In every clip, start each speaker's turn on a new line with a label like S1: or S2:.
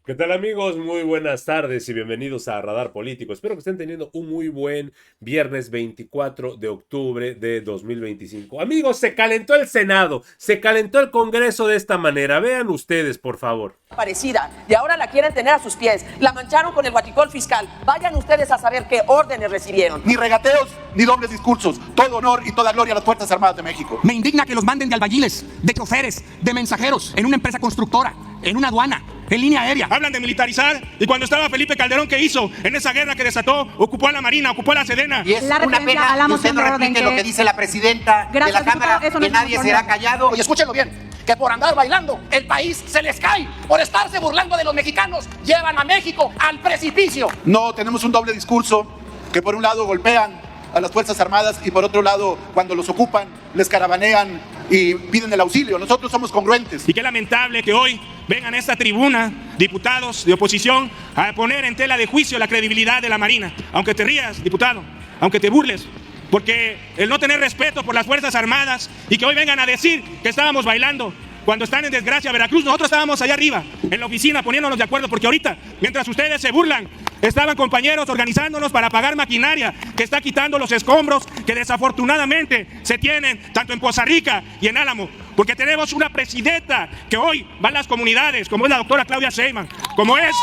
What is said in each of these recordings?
S1: ¿Qué tal amigos? Muy buenas tardes y bienvenidos a Radar Político. Espero que estén teniendo un muy buen viernes 24 de octubre de 2025. Amigos, se calentó el Senado, se calentó el Congreso de esta manera. Vean ustedes, por favor.
S2: Parecida, y ahora la quieren tener a sus pies. La mancharon con el huachicol fiscal. Vayan ustedes a saber qué órdenes recibieron.
S3: Ni regateos, ni dobles discursos. Todo honor y toda gloria a las Fuerzas Armadas de México.
S4: Me indigna que los manden de albañiles, de choferes, de mensajeros, en una empresa constructora, en una aduana, en línea aérea.
S5: Hablan de militarizar, y cuando estaba Felipe Calderón, ¿qué hizo? En esa guerra que desató, ocupó a la Marina, ocupó a la Sedena.
S6: Y es una pena que usted no repite lo que dice la presidenta de la Cámara, que nadie será callado.
S3: Oye, escúchenlo bien, que por andar bailando, el país se les cae. Por estarse burlando de los mexicanos, llevan a México al precipicio. No, tenemos un doble discurso, que por un lado golpean a las Fuerzas Armadas y por otro lado, cuando los ocupan, les caravanean y piden el auxilio. Nosotros somos congruentes.
S5: Y qué lamentable que hoy vengan a esta tribuna diputados de oposición a poner en tela de juicio la credibilidad de la Marina. Aunque te rías, diputado, aunque te burles, porque el no tener respeto por las Fuerzas Armadas y que hoy vengan a decir que estábamos bailando cuando están en desgracia Veracruz, nosotros estábamos allá arriba, en la oficina, poniéndonos de acuerdo, porque ahorita, mientras ustedes se burlan, estaban compañeros organizándonos para pagar maquinaria que está quitando los escombros que desafortunadamente se tienen tanto en Poza Rica y en Álamo, porque tenemos una presidenta que hoy va a las comunidades, como es la doctora Claudia Sheinbaum, como es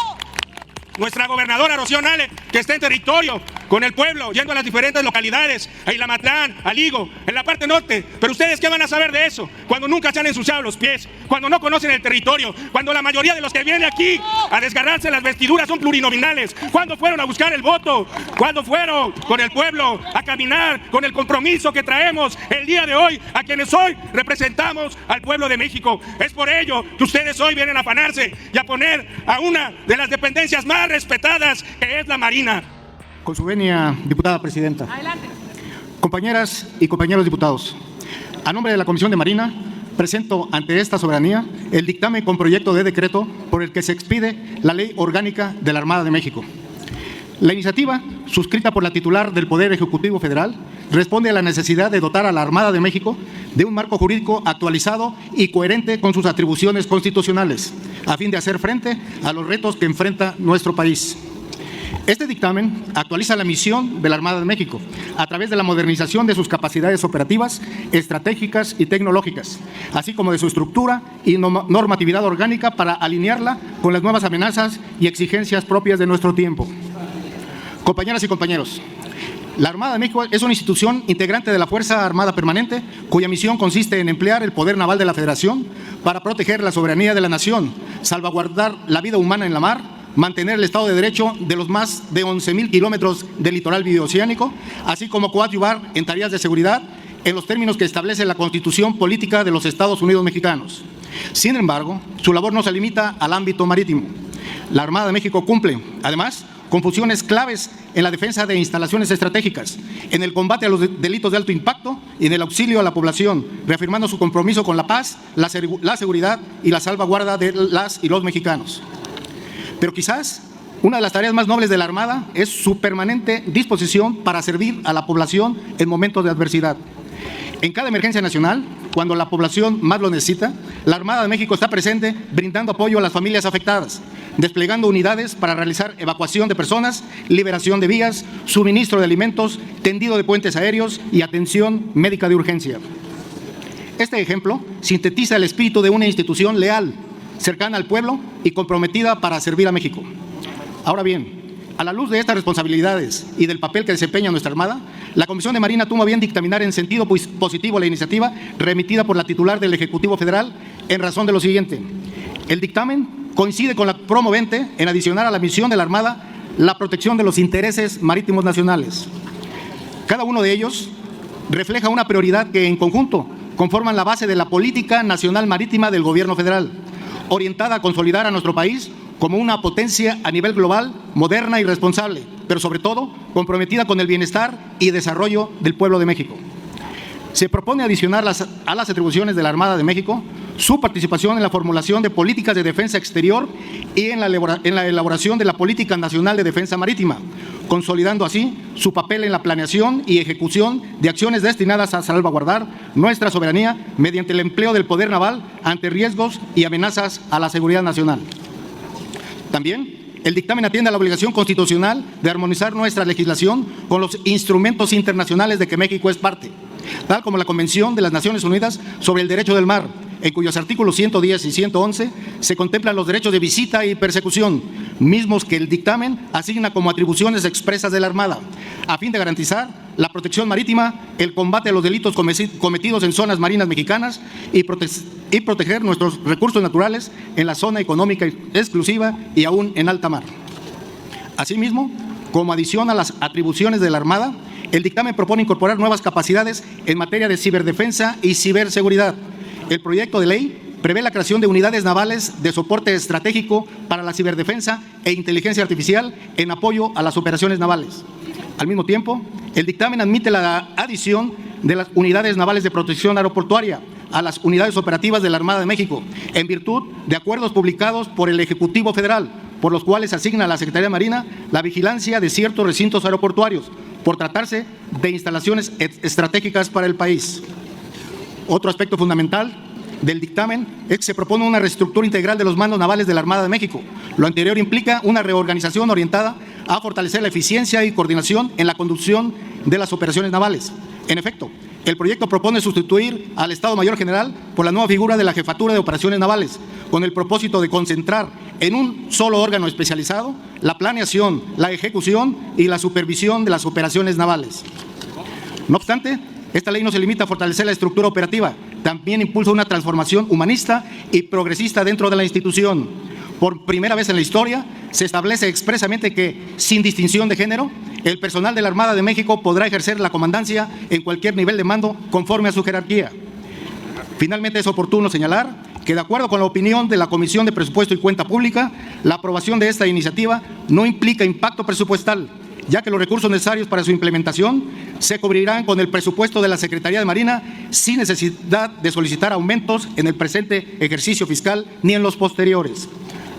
S5: nuestra gobernadora Rocío Nale, que está en territorio con el pueblo, yendo a las diferentes localidades, a Ilamatlán, a Ligo, en la parte norte. Pero ustedes, ¿qué van a saber de eso? Cuando nunca se han ensuciado los pies, cuando no conocen el territorio, cuando la mayoría de los que vienen aquí a desgarrarse las vestiduras son plurinominales. ¿Cuándo fueron a buscar el voto? ¿Cuándo fueron con el pueblo a caminar con el compromiso que traemos el día de hoy a quienes hoy representamos al pueblo de México? Es por ello que ustedes hoy vienen a afanarse y a poner a una de las dependencias más respetadas, que es la Marina.
S4: Con su venia, diputada presidenta.
S2: Adelante.
S4: Compañeras y compañeros diputados, a nombre de la Comisión de Marina, presento ante esta soberanía el dictamen con proyecto de decreto por el que se expide la Ley Orgánica de la Armada de México. La iniciativa, suscrita por la titular del Poder Ejecutivo Federal, responde a la necesidad de dotar a la Armada de México de un marco jurídico actualizado y coherente con sus atribuciones constitucionales, a fin de hacer frente a los retos que enfrenta nuestro país. Este dictamen actualiza la misión de la Armada de México a través de la modernización de sus capacidades operativas, estratégicas y tecnológicas, así como de su estructura y normatividad orgánica para alinearla con las nuevas amenazas y exigencias propias de nuestro tiempo. Compañeras y compañeros, la Armada de México es una institución integrante de la Fuerza Armada Permanente, cuya misión consiste en emplear el poder naval de la Federación para proteger la soberanía de la nación, salvaguardar la vida humana en la mar, mantener el Estado de Derecho de los más de 11,000 kilómetros del litoral bioceánico, así como coadyuvar en tareas de seguridad en los términos que establece la Constitución Política de los Estados Unidos Mexicanos. Sin embargo, su labor no se limita al ámbito marítimo. La Armada de México cumple, además, con funciones claves en la defensa de instalaciones estratégicas, en el combate a los delitos de alto impacto y en el auxilio a la población, reafirmando su compromiso con la paz, la seguridad y la salvaguarda de las y los mexicanos. Pero quizás una de las tareas más nobles de la Armada es su permanente disposición para servir a la población en momentos de adversidad. En cada emergencia nacional, cuando la población más lo necesita, la Armada de México está presente brindando apoyo a las familias afectadas, desplegando unidades para realizar evacuación de personas, liberación de vías, suministro de alimentos, tendido de puentes aéreos y atención médica de urgencia. Este ejemplo sintetiza el espíritu de una institución leal, cercana al pueblo y comprometida para servir a México. Ahora bien, a la luz de estas responsabilidades y del papel que desempeña nuestra Armada, la Comisión de Marina tuvo a bien dictaminar en sentido positivo la iniciativa remitida por la titular del Ejecutivo Federal en razón de lo siguiente. El dictamen coincide con la promovente en adicionar a la misión de la Armada la protección de los intereses marítimos nacionales. Cada uno de ellos refleja una prioridad que en conjunto conforman la base de la política nacional marítima del Gobierno federal, orientada a consolidar a nuestro país como una potencia a nivel global, moderna y responsable, pero sobre todo comprometida con el bienestar y desarrollo del pueblo de México. Se propone adicionar a las atribuciones de la Armada de México su participación en la formulación de políticas de defensa exterior y en la elaboración de la Política Nacional de Defensa Marítima, consolidando así su papel en la planeación y ejecución de acciones destinadas a salvaguardar nuestra soberanía mediante el empleo del poder naval ante riesgos y amenazas a la seguridad nacional. También, el dictamen atiende a la obligación constitucional de armonizar nuestra legislación con los instrumentos internacionales de que México es parte, tal como la Convención de las Naciones Unidas sobre el Derecho del Mar, en cuyos artículos 110 y 111 se contemplan los derechos de visita y persecución, mismos que el dictamen asigna como atribuciones expresas de la Armada, a fin de garantizar la protección marítima, el combate a los delitos cometidos en zonas marinas mexicanas y proteger nuestros recursos naturales en la zona económica exclusiva y aún en alta mar. Asimismo, como adición a las atribuciones de la Armada, el dictamen propone incorporar nuevas capacidades en materia de ciberdefensa y ciberseguridad. El proyecto de ley prevé la creación de unidades navales de soporte estratégico para la ciberdefensa e inteligencia artificial en apoyo a las operaciones navales. Al mismo tiempo, el dictamen admite la adición de las unidades navales de protección aeroportuaria a las unidades operativas de la Armada de México, en virtud de acuerdos publicados por el Ejecutivo Federal, por los cuales asigna a la Secretaría de Marina la vigilancia de ciertos recintos aeroportuarios, por tratarse de instalaciones estratégicas para el país. Otro aspecto fundamental del dictamen es que se propone una reestructura integral de los mandos navales de la Armada de México. Lo anterior implica una reorganización orientada a fortalecer la eficiencia y coordinación en la conducción de las operaciones navales. En efecto, el proyecto propone sustituir al Estado Mayor General por la nueva figura de la Jefatura de Operaciones Navales, con el propósito de concentrar en un solo órgano especializado la planeación, la ejecución y la supervisión de las operaciones navales. No obstante, esta ley no se limita a fortalecer la estructura operativa, también impulsa una transformación humanista y progresista dentro de la institución. Por primera vez en la historia, se establece expresamente que, sin distinción de género, el personal de la Armada de México podrá ejercer la comandancia en cualquier nivel de mando conforme a su jerarquía. Finalmente, es oportuno señalar que, de acuerdo con la opinión de la Comisión de Presupuesto y Cuenta Pública, la aprobación de esta iniciativa no implica impacto presupuestal, ya que los recursos necesarios para su implementación se cubrirán con el presupuesto de la Secretaría de Marina sin necesidad de solicitar aumentos en el presente ejercicio fiscal ni en los posteriores.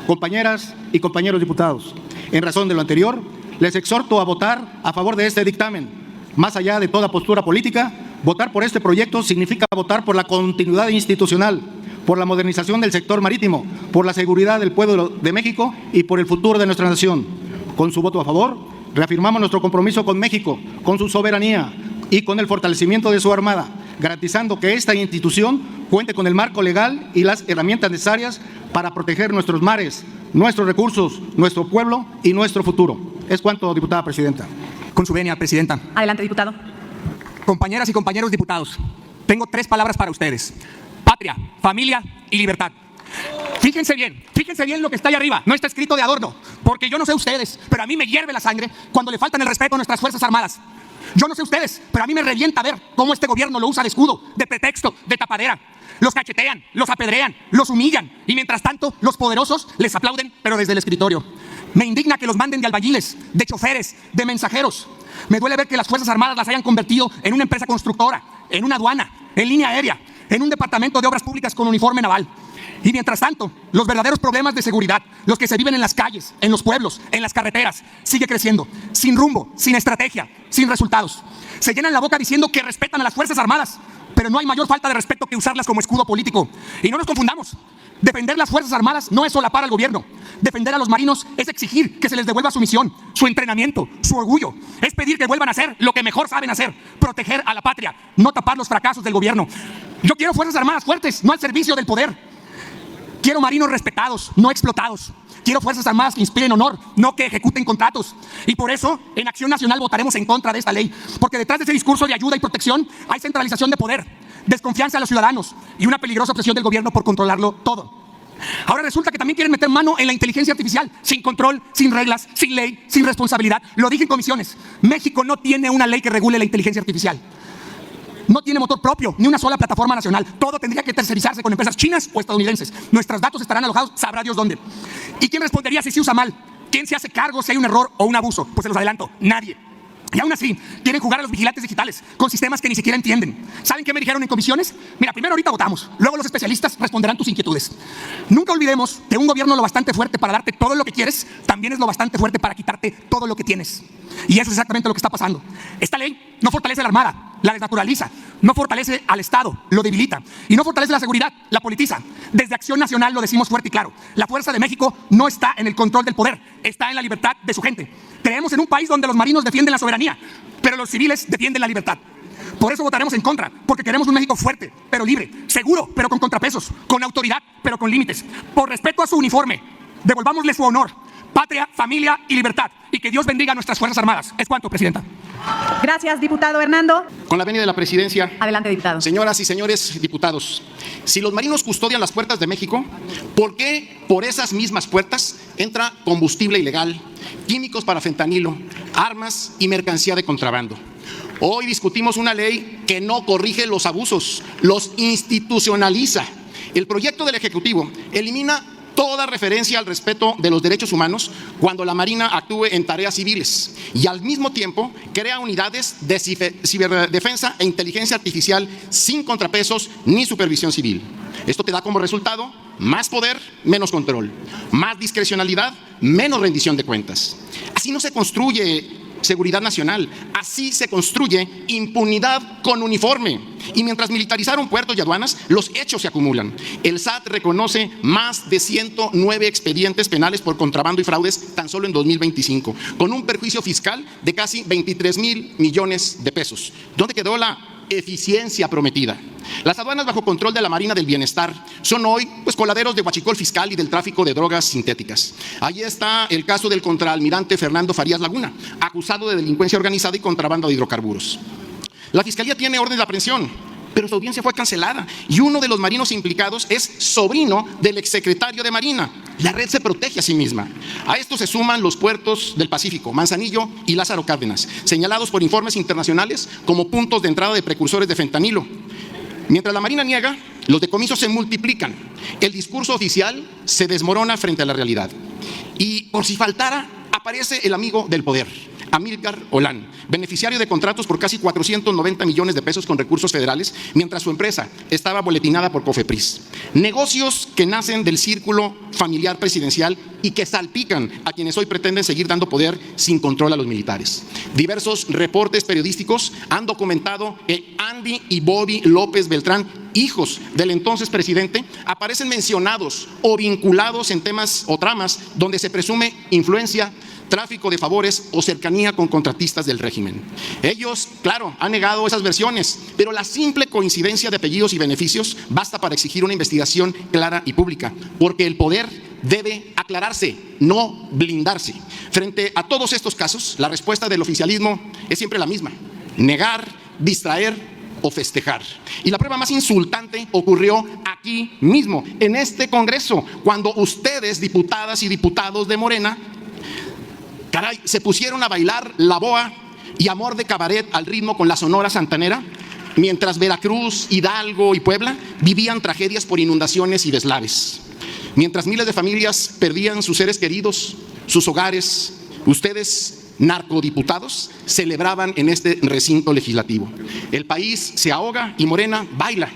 S4: Compañeras y compañeros diputados, en razón de lo anterior, les exhorto a votar a favor de este dictamen. Más allá de toda postura política, votar por este proyecto significa votar por la continuidad institucional, por la modernización del sector marítimo, por la seguridad del pueblo de México y por el futuro de nuestra nación. Con su voto a favor, reafirmamos nuestro compromiso con México, con su soberanía y con el fortalecimiento de su Armada, garantizando que esta institución cuente con el marco legal y las herramientas necesarias para proteger nuestros mares, nuestros recursos, nuestro pueblo y nuestro futuro. Es cuanto, diputada presidenta.
S7: Con su venia, presidenta.
S8: Adelante, diputado.
S7: Compañeras y compañeros diputados, tengo 3 palabras para ustedes: patria, familia y libertad. Fíjense bien lo que está ahí arriba. No está escrito de adorno, porque yo no sé ustedes, pero a mí me hierve la sangre cuando le faltan el respeto a nuestras Fuerzas Armadas. Yo no sé ustedes, pero a mí me revienta ver cómo este gobierno lo usa de escudo, de pretexto, de tapadera. Los cachetean, los apedrean, los humillan y mientras tanto los poderosos les aplauden, pero desde el escritorio. Me indigna que los manden de albañiles, de choferes, de mensajeros. Me duele ver que las Fuerzas Armadas las hayan convertido en una empresa constructora, en una aduana, en línea aérea, en un departamento de obras públicas con uniforme naval. Y mientras tanto, los verdaderos problemas de seguridad, los que se viven en las calles, en los pueblos, en las carreteras, sigue creciendo, sin rumbo, sin estrategia, sin resultados. Se llenan la boca diciendo que respetan a las Fuerzas Armadas, pero no hay mayor falta de respeto que usarlas como escudo político. Y no nos confundamos. Defender las Fuerzas Armadas no es solapar al gobierno. Defender a los marinos es exigir que se les devuelva su misión, su entrenamiento, su orgullo. Es pedir que vuelvan a hacer lo que mejor saben hacer: proteger a la patria, no tapar los fracasos del gobierno. Yo quiero Fuerzas Armadas fuertes, no al servicio del poder. Quiero marinos respetados, no explotados. Quiero Fuerzas Armadas que inspiren honor, no que ejecuten contratos. Y por eso, en Acción Nacional votaremos en contra de esta ley, porque detrás de ese discurso de ayuda y protección hay centralización de poder, desconfianza a los ciudadanos y una peligrosa obsesión del gobierno por controlarlo todo. Ahora resulta que también quieren meter mano en la inteligencia artificial, sin control, sin reglas, sin ley, sin responsabilidad. Lo dije en comisiones: México no tiene una ley que regule la inteligencia artificial. No tiene motor propio, ni una sola plataforma nacional. Todo tendría que tercerizarse con empresas chinas o estadounidenses. Nuestros datos estarán alojados, sabrá Dios dónde. ¿Y quién respondería si se usa mal? ¿Quién se hace cargo si hay un error o un abuso? Pues se los adelanto: nadie. Y aún así, quieren jugar a los vigilantes digitales con sistemas que ni siquiera entienden. ¿Saben qué me dijeron en comisiones? Mira, primero ahorita votamos, luego los especialistas responderán tus inquietudes. Nunca olvidemos que un gobierno lo bastante fuerte para darte todo lo que quieres, también es lo bastante fuerte para quitarte todo lo que tienes. Y eso es exactamente lo que está pasando. Esta ley no fortalece a la Armada, la desnaturaliza, no fortalece al Estado, lo debilita, y no fortalece la seguridad, la politiza. Desde Acción Nacional lo decimos fuerte y claro: la fuerza de México no está en el control del poder, está en la libertad de su gente. Creemos en un país donde los marinos defienden la soberanía, pero los civiles defienden la libertad. Por eso votaremos en contra, porque queremos un México fuerte, pero libre, seguro, pero con contrapesos, con autoridad, pero con límites. Por respeto a su uniforme, devolvámosle su honor, patria, familia y libertad, y que Dios bendiga a nuestras Fuerzas Armadas. Es cuanto, Presidenta.
S8: Gracias, diputado Hernando.
S4: Con la venia de la presidencia.
S8: Adelante, diputado.
S4: Señoras y señores diputados, si los marinos custodian las puertas de México, ¿por qué por esas mismas puertas entra combustible ilegal, químicos para fentanilo, armas y mercancía de contrabando? Hoy discutimos una ley que no corrige los abusos, los institucionaliza. El proyecto del Ejecutivo elimina toda referencia al respeto de los derechos humanos cuando la Marina actúe en tareas civiles y al mismo tiempo crea unidades de ciberdefensa e inteligencia artificial sin contrapesos ni supervisión civil. Esto te da como resultado más poder, menos control, más discrecionalidad, menos rendición de cuentas. Así no se construye seguridad nacional, así se construye impunidad con uniforme. Y mientras militarizaron puertos y aduanas, los hechos se acumulan. El SAT reconoce más de 109 expedientes penales por contrabando y fraudes tan solo en 2025, con un perjuicio fiscal de casi 23,000 millones de pesos. ¿Dónde quedó la eficiencia prometida? Las aduanas bajo control de la Marina del Bienestar son hoy coladeros de huachicol fiscal y del tráfico de drogas sintéticas. Allí está el caso del contraalmirante Fernando Farías Laguna, acusado de delincuencia organizada y contrabando de hidrocarburos. La Fiscalía tiene orden de aprehensión, pero su audiencia fue cancelada y uno de los marinos implicados es sobrino del exsecretario de Marina. La red se protege a sí misma. A esto se suman los puertos del Pacífico, Manzanillo y Lázaro Cárdenas, señalados por informes internacionales como puntos de entrada de precursores de fentanilo. Mientras la Marina niega, los decomisos se multiplican. El discurso oficial se desmorona frente a la realidad. Y por si faltara, aparece el amigo del poder, Amílcar Olán, beneficiario de contratos por casi 490 millones de pesos con recursos federales, mientras su empresa estaba boletinada por Cofepris. Negocios que nacen del círculo familiar presidencial y que salpican a quienes hoy pretenden seguir dando poder sin control a los militares. Diversos reportes periodísticos han documentado que Andy y Bobby López Beltrán, hijos del entonces presidente, aparecen mencionados o vinculados en temas o tramas donde se presume influencia, tráfico de favores o cercanía con contratistas del régimen. Ellos, claro, han negado esas versiones, pero la simple coincidencia de apellidos y beneficios basta para exigir una investigación clara y pública, porque el poder debe aclararse, no blindarse. Frente a todos estos casos, la respuesta del oficialismo es siempre la misma: negar, distraer o festejar. Y la prueba más insultante ocurrió aquí mismo, en este Congreso, cuando ustedes, diputadas y diputados de Morena, caray, se pusieron a bailar la boa y Amor de Cabaret al ritmo con la Sonora Santanera, mientras Veracruz, Hidalgo y Puebla vivían tragedias por inundaciones y deslaves. Mientras miles de familias perdían sus seres queridos, sus hogares, ustedes, narcodiputados, celebraban en este recinto legislativo. El país se ahoga y Morena baila.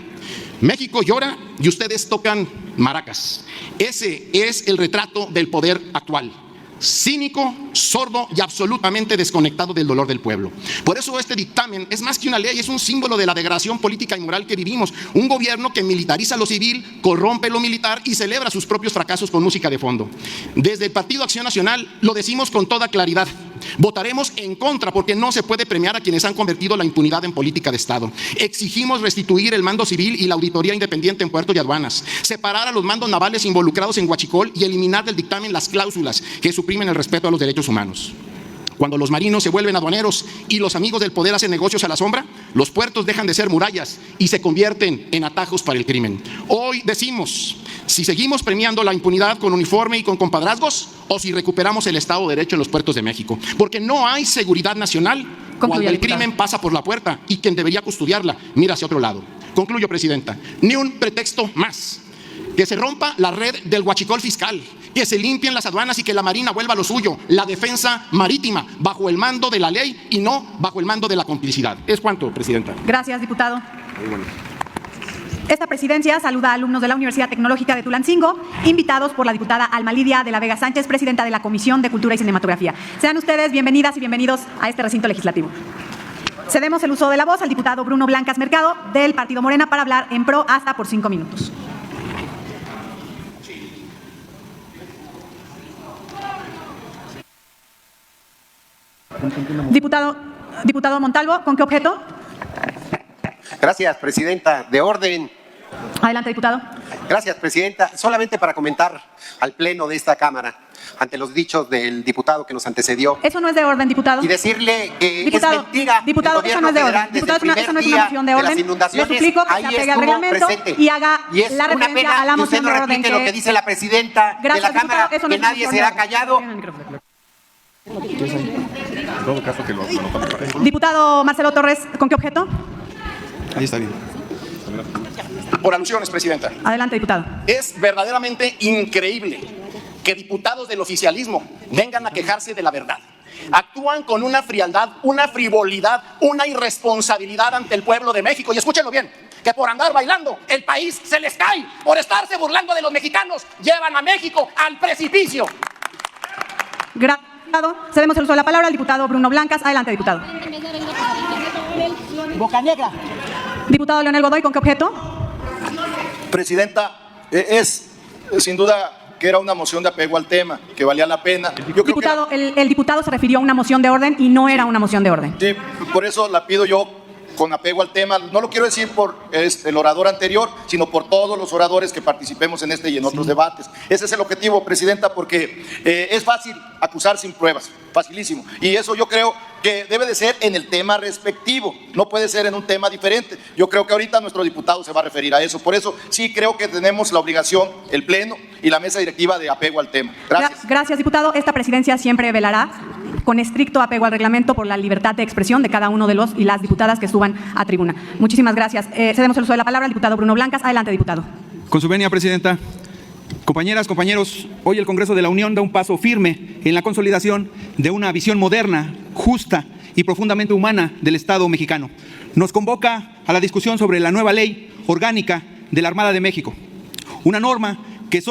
S4: México llora y ustedes tocan maracas. Ese es el retrato del poder actual: cínico, sordo y absolutamente desconectado del dolor del pueblo. Por eso este dictamen es más que una ley, es un símbolo de la degradación política y moral que vivimos. Un gobierno que militariza lo civil, corrompe lo militar y celebra sus propios fracasos con música de fondo. Desde el Partido Acción Nacional lo decimos con toda claridad: votaremos en contra porque no se puede premiar a quienes han convertido la impunidad en política de Estado. Exigimos restituir el mando civil y la auditoría independiente en puertos y aduanas, separar a los mandos navales involucrados en huachicol y eliminar del dictamen las cláusulas que suprimen el respeto a los derechos humanos. Cuando los marinos se vuelven aduaneros y los amigos del poder hacen negocios a la sombra, los puertos dejan de ser murallas y se convierten en atajos para el crimen. Hoy decimos si seguimos premiando la impunidad con uniforme y con compadrazgos o si recuperamos el Estado de Derecho en los puertos de México. Porque no hay seguridad nacional cuando el crimen pasa por la puerta y quien debería custodiarla mira hacia otro lado. Concluyo, Presidenta. Ni un pretexto más. Que se rompa la red del huachicol fiscal,
S9: que se limpien las aduanas y que la Marina vuelva a lo suyo, la defensa marítima, bajo el mando de la ley y no bajo el mando de la complicidad. Es cuanto, Presidenta.
S8: Gracias, diputado. Esta presidencia saluda a alumnos de la Universidad Tecnológica de Tulancingo, invitados por la diputada Alma Lidia de la Vega Sánchez, presidenta de la Comisión de Cultura y Cinematografía. Sean ustedes bienvenidas y bienvenidos a este recinto legislativo. Cedemos el uso de la voz al diputado Bruno Blancas Mercado, del Partido Morena, para hablar en pro hasta por 5 minutos. Diputado Montalvo, ¿con qué objeto?
S6: Gracias, Presidenta. De orden.
S8: Adelante, diputado.
S6: Gracias, Presidenta. Solamente para comentar al Pleno de esta Cámara, ante los dichos del diputado que nos antecedió.
S8: Eso no es de orden, diputado.
S6: Y decirle que
S8: diputado,
S6: es mentira.
S8: Diputado, eso no es de orden. Diputado, eso no es una moción de orden. Le suplico que se apegue al reglamento y haga la referencia a la moción de orden.
S6: Lo que dice la Presidenta de la Cámara, que nadie será callado.
S8: Diputado Marcelo Torres, ¿con qué objeto?
S9: Ahí está bien.
S3: Por alusiones, Presidenta.
S8: Adelante, diputado.
S3: Es verdaderamente increíble que diputados del oficialismo vengan a quejarse de la verdad. Actúan con una frialdad, una frivolidad, una irresponsabilidad ante el pueblo de México. Y escúchenlo bien, que por andar bailando el país se les cae. Por estarse burlando de los mexicanos, llevan a México al precipicio.
S8: Gracias. Cedemos el uso de la palabra al diputado Bruno Blancas. Adelante, diputado.
S10: Boca Negra.
S8: Diputado Leonel Godoy, ¿con qué objeto?
S11: Presidenta, es sin duda que era una moción de apego al tema, que valía la pena.
S8: Diputado, el diputado se refirió a una moción de orden y no era una moción de orden.
S11: Sí, por eso la pido yo con apego al tema. No lo quiero decir por el orador anterior, sino por todos los oradores que participemos en este y en otros debates. Ese es el objetivo, Presidenta, porque es fácil acusar sin pruebas, facilísimo. Y eso yo creo que debe de ser en el tema respectivo, no puede ser en un tema diferente. Yo creo que ahorita nuestro diputado se va a referir a eso. Por eso sí creo que tenemos la obligación, el Pleno y la mesa directiva, de apego al tema. Gracias.
S8: Gracias, diputado. Esta presidencia siempre velará con estricto apego al reglamento por la libertad de expresión de cada uno de los y las diputadas que suban a tribuna. Muchísimas gracias. Cedemos el uso de la palabra al diputado Bruno Blancas. Adelante, diputado.
S7: Con su venia, Presidenta. Compañeras, compañeros, hoy el Congreso de la Unión da un paso firme en la consolidación de una visión moderna, justa y profundamente humana del Estado mexicano. Nos convoca a la discusión sobre la nueva ley orgánica de la Armada de México. Una norma que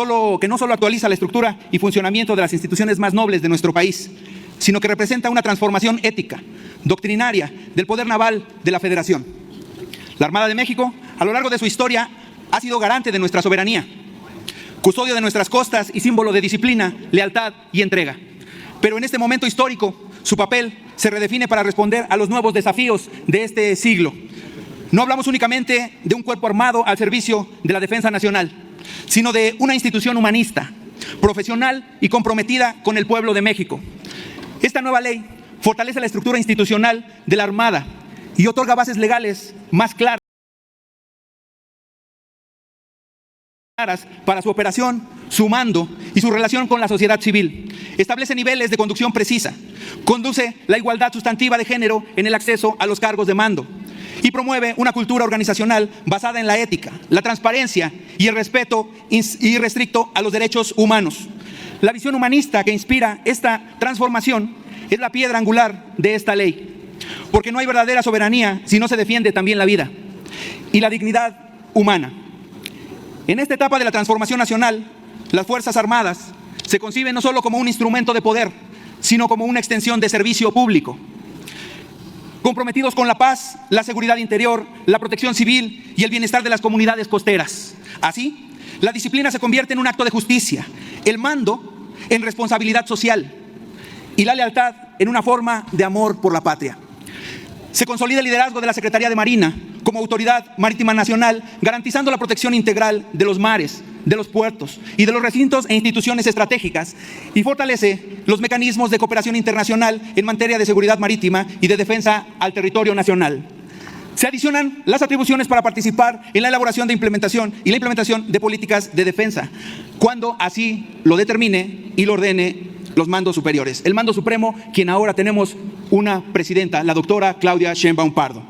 S7: no solo actualiza la estructura y funcionamiento de las instituciones más nobles de nuestro país, sino que representa una transformación ética, doctrinaria del poder naval de la Federación. La Armada de México, a lo largo de su historia, ha sido garante de nuestra soberanía, custodio de nuestras costas y símbolo de disciplina, lealtad y entrega. Pero en este momento histórico, su papel se redefine para responder a los nuevos desafíos de este siglo. No hablamos únicamente de un cuerpo armado al servicio de la defensa nacional, sino de una institución humanista, profesional y comprometida con el pueblo de México. Esta nueva ley fortalece la estructura institucional de la Armada y otorga bases legales más claras para su operación, su mando y su relación con la sociedad civil. Establece niveles de conducción precisa, conduce la igualdad sustantiva de género en el acceso a los cargos de mando y promueve una cultura organizacional basada en la ética, la transparencia y el respeto irrestricto a los derechos humanos. La visión humanista que inspira esta transformación es la piedra angular de esta ley, porque no hay verdadera soberanía si no se defiende también la vida y la dignidad humana. En esta etapa de la transformación nacional, las Fuerzas Armadas se conciben no solo como un instrumento de poder, sino como una extensión de servicio público. Comprometidos con la paz, la seguridad interior, la protección civil y el bienestar de las comunidades costeras. Así, la disciplina se convierte en un acto de justicia, el mando en responsabilidad social y la lealtad en una forma de amor por la patria. Se consolida el liderazgo de la Secretaría de Marina como autoridad marítima nacional, garantizando la protección integral de los mares, de los puertos y de los recintos e instituciones estratégicas, y fortalece los mecanismos de cooperación internacional en materia de seguridad marítima y de defensa al territorio nacional. Se adicionan las atribuciones para participar en la elaboración de implementación y la implementación de políticas de defensa, cuando así lo determine y lo ordene los mandos superiores. El mando supremo, quien ahora tenemos una presidenta, la doctora Claudia Sheinbaum Pardo.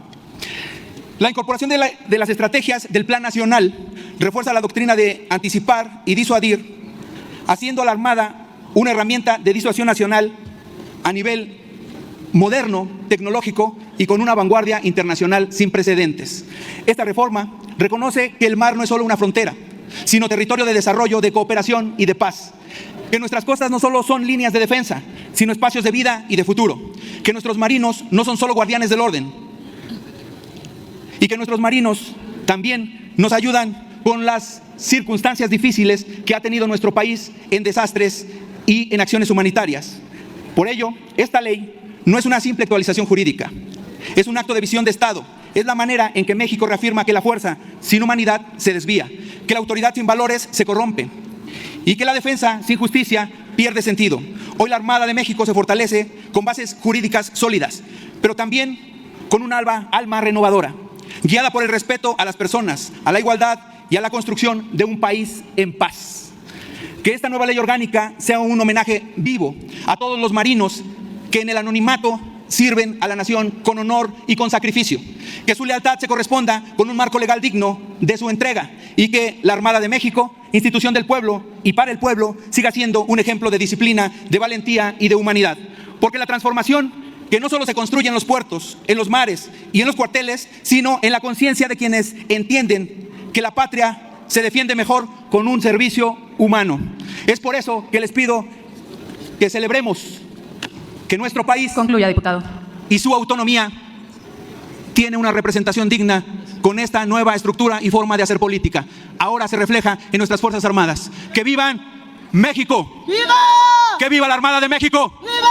S7: La incorporación de las estrategias del Plan Nacional refuerza la doctrina de anticipar y disuadir haciendo a la Armada una herramienta de disuasión nacional a nivel moderno, tecnológico y con una vanguardia internacional sin precedentes. Esta reforma reconoce que el mar no es solo una frontera, sino territorio de desarrollo, de cooperación y de paz. Que nuestras costas no solo son líneas de defensa, sino espacios de vida y de futuro. Que nuestros marinos no son solo guardianes del orden. Y que nuestros marinos también nos ayudan con las circunstancias difíciles que ha tenido nuestro país en desastres y en acciones humanitarias. Por ello, esta ley no es una simple actualización jurídica, es un acto de visión de Estado. Es la manera en que México reafirma que la fuerza sin humanidad se desvía, que la autoridad sin valores se corrompe y que la defensa sin justicia pierde sentido. Hoy la Armada de México se fortalece con bases jurídicas sólidas, pero también con un alma renovadora, guiada por el respeto a las personas, a la igualdad y a la construcción de un país en paz. Que esta nueva ley orgánica sea un homenaje vivo a todos los marinos que en el anonimato sirven a la nación con honor y con sacrificio. Que su lealtad se corresponda con un marco legal digno de su entrega y que la Armada de México, institución del pueblo y para el pueblo, siga siendo un ejemplo de disciplina, de valentía y de humanidad. Porque la transformación que no solo se construye en los puertos, en los mares y en los cuarteles, sino en la conciencia de quienes entienden que la patria se defiende mejor con un servicio humano. Es por eso que les pido que celebremos que nuestro país,
S8: concluya, diputado,
S7: y su autonomía tiene una representación digna con esta nueva estructura y forma de hacer política. Ahora se refleja en nuestras Fuerzas Armadas. ¡Que vivan México!
S10: ¡Viva!
S7: ¡Que viva la Armada de México!
S10: ¡Viva!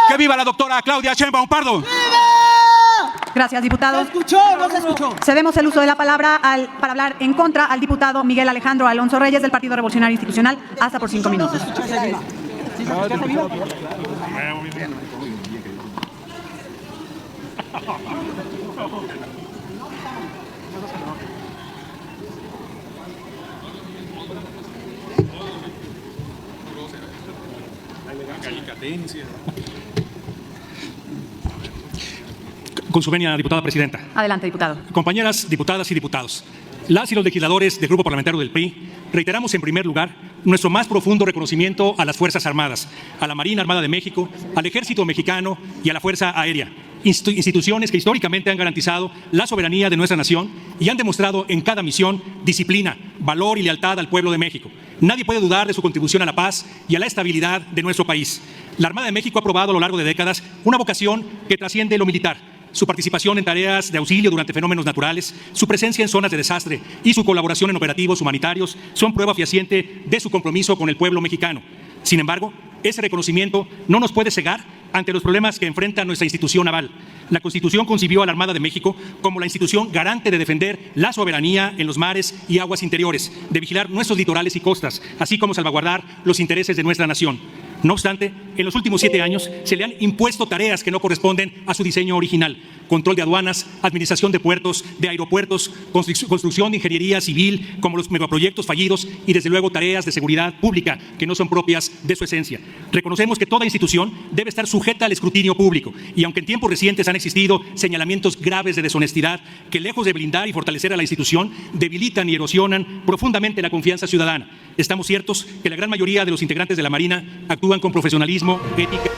S7: ¡Que viva la doctora Claudia Sheinbaum Pardo!
S10: ¡Viva!
S8: Gracias, diputado.
S10: ¿Se escuchó o no se escuchó?
S8: Cedemos el uso de la palabra para hablar en contra al diputado Miguel Alejandro Alonso Reyes del Partido Revolucionario Institucional, hasta por 5 minutos.
S5: Con su venia, diputada presidenta.
S8: Adelante, diputado.
S5: Compañeras diputadas y diputados, las y los legisladores del Grupo Parlamentario del PRI reiteramos en primer lugar nuestro más profundo reconocimiento a las Fuerzas Armadas, a la Marina Armada de México, al Ejército Mexicano y a la Fuerza Aérea, instituciones que históricamente han garantizado la soberanía de nuestra nación y han demostrado en cada misión disciplina, valor y lealtad al pueblo de México. Nadie puede dudar de su contribución a la paz y a la estabilidad de nuestro país. La Armada de México ha probado a lo largo de décadas una vocación que trasciende lo militar. Su participación en tareas de auxilio durante fenómenos naturales, su presencia en zonas de desastre y su colaboración en operativos humanitarios son prueba fehaciente de su compromiso con el pueblo mexicano. Sin embargo, ese reconocimiento no nos puede cegar ante los problemas que enfrenta nuestra institución naval. La Constitución concibió a la Armada de México como la institución garante de defender la soberanía en los mares y aguas interiores, de vigilar nuestros litorales y costas, así como salvaguardar los intereses de nuestra nación. No obstante, en los últimos 7 años se le han impuesto tareas que no corresponden a su diseño original: control de aduanas, administración de puertos, de aeropuertos, construcción de ingeniería civil, como los megaproyectos fallidos, y desde luego tareas de seguridad pública que no son propias de su esencia. Reconocemos que toda institución debe estar sujeta al escrutinio público, y aunque en tiempos recientes han existido señalamientos graves de deshonestidad que, lejos de blindar y fortalecer a la institución, debilitan y erosionan profundamente la confianza ciudadana, estamos ciertos que la gran mayoría de los integrantes de la Marina actúan con profesionalismo, ética